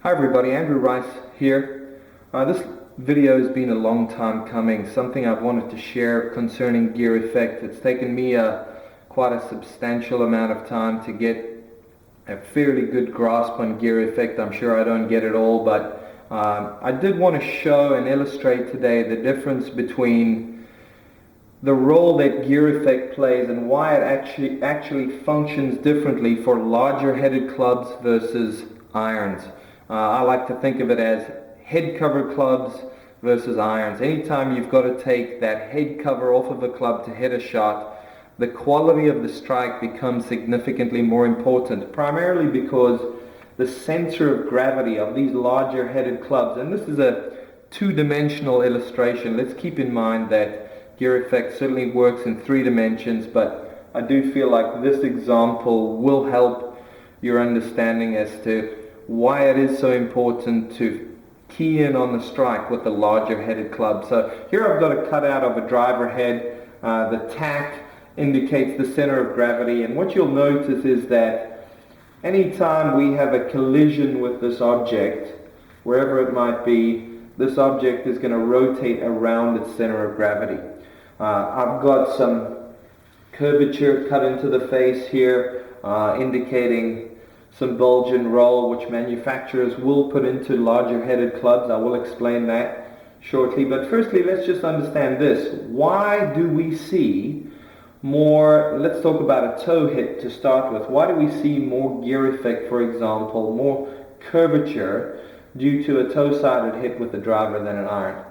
Hi everybody, Andrew Rice here. This video has been a long time coming, something I've wanted to share concerning gear effect. It's taken me quite a substantial amount of time to get a fairly good grasp on gear effect. I'm sure I don't get it all, but I did want to show and illustrate today the difference between the role that gear effect plays and why it actually functions differently for larger headed clubs versus irons. I like to think of it as head cover clubs versus irons. Anytime you've got to take that head cover off of a club to hit a shot, the quality of the strike becomes significantly more important, primarily because the center of gravity of these larger headed clubs, and this is a two-dimensional illustration. Let's keep in mind that gear effect certainly works in three dimensions, but I do feel like this example will help your understanding as to why it is so important to key in on the strike with the larger headed club. So here I've got a cutout of a driver head. The tack indicates the center of gravity, and what you'll notice is that anytime we have a collision with this object, wherever it might be, this object is going to rotate around its center of gravity. I've got some curvature cut into the face here, indicating some bulge and roll, which manufacturers will put into larger headed clubs. I will explain that shortly. But firstly, let's just understand this. Why do we see more, let's talk about a toe hit to start with. Why do we see more gear effect, for example, more curvature due to a toe-sided hit with a driver than an iron?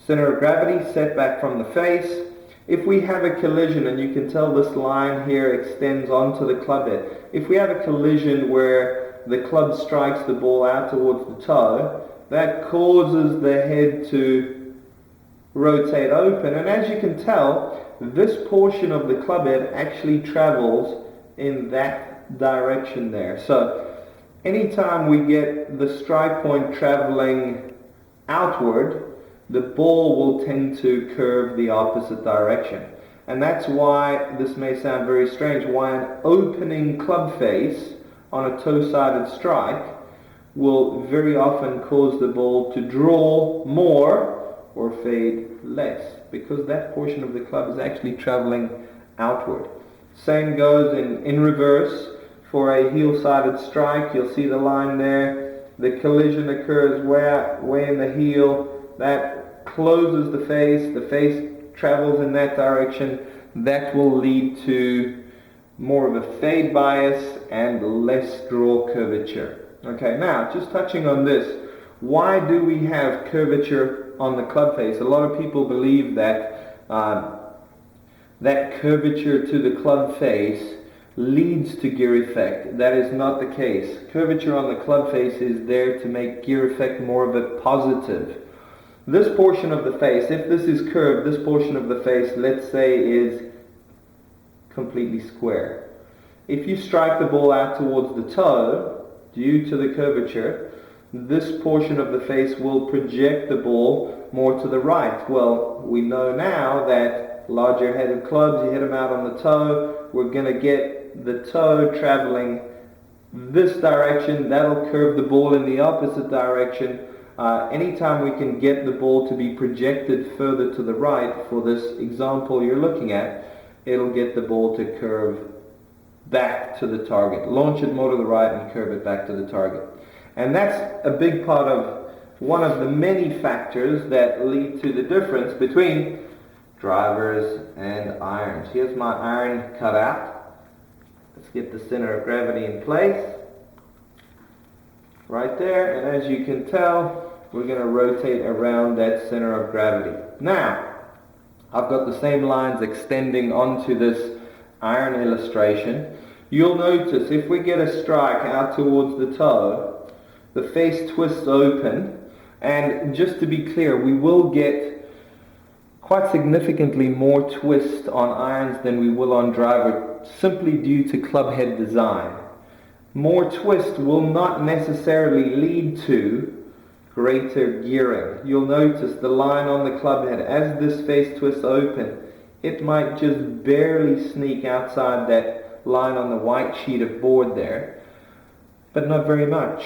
Center of gravity, setback from the face. If we have a collision, and you can tell this line here extends onto the club head. If we have a collision where the club strikes the ball out towards the toe, that causes the head to rotate open. And as you can tell, this portion of the club head actually travels in that direction there. So anytime we get the strike point traveling outward, the ball will tend to curve the opposite direction. And that's why this may sound very strange, why an opening club face on a toe-sided strike will very often cause the ball to draw more or fade less, because that portion of the club is actually traveling outward. Same goes in reverse. For a heel-sided strike, you'll see the line there. The collision occurs way in the heel. That closes the face travels in that direction. That will lead to more of a fade bias and less draw curvature. Okay, now just touching on this, why do we have curvature on the club face? A lot of people believe that that curvature to the club face leads to gear effect. That is not the case. Curvature on the club face is there to make gear effect more of a positive. This portion of the face, if this is curved, this portion of the face, let's say, is completely square. If you strike the ball out towards the toe, due to the curvature, this portion of the face will project the ball more to the right. Well, we know now that larger headed clubs, you hit them out on the toe, we're going to get the toe traveling this direction. That'll curve the ball in the opposite direction. Anytime we can get the ball to be projected further to the right, for this example you're looking at, it'll get the ball to curve back to the target. Launch it more to the right and curve it back to the target. And that's a big part of one of the many factors that lead to the difference between drivers and irons. Here's my iron cut out. Let's get the center of gravity in place. Right there, and as you can tell, we're going to rotate around that center of gravity. Now, I've got the same lines extending onto this iron illustration. You'll notice if we get a strike out towards the toe, the face twists open, and just to be clear, we will get quite significantly more twist on irons than we will on driver, simply due to club head design. More twist will not necessarily lead to greater gearing. You'll notice the line on the club head, as this face twists open, it might just barely sneak outside that line on the white sheet of board there, but not very much.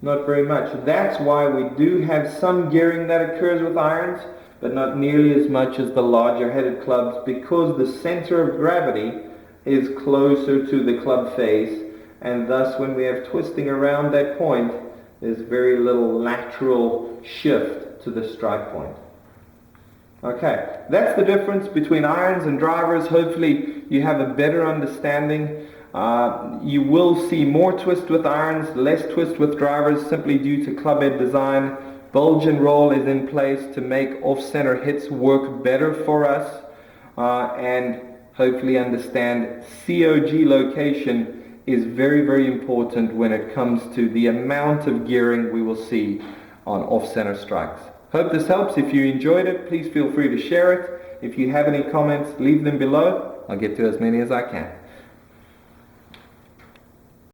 Not very much. That's why we do have some gearing that occurs with irons, but not nearly as much as the larger headed clubs, because the center of gravity is closer to the club face, and thus when we have twisting around that point, there's very little lateral shift to the strike point. Okay, that's the difference between irons and drivers. Hopefully you have a better understanding. You will see more twist with irons, less twist with drivers, simply due to club head design. Bulge and roll is in place to make off-center hits work better for us, and hopefully understand COG location is very, very important when it comes to the amount of gearing we will see on off-center strikes. Hope this helps. If you enjoyed it, please feel free to share it. If you have any comments, leave them below. I'll get to as many as I can.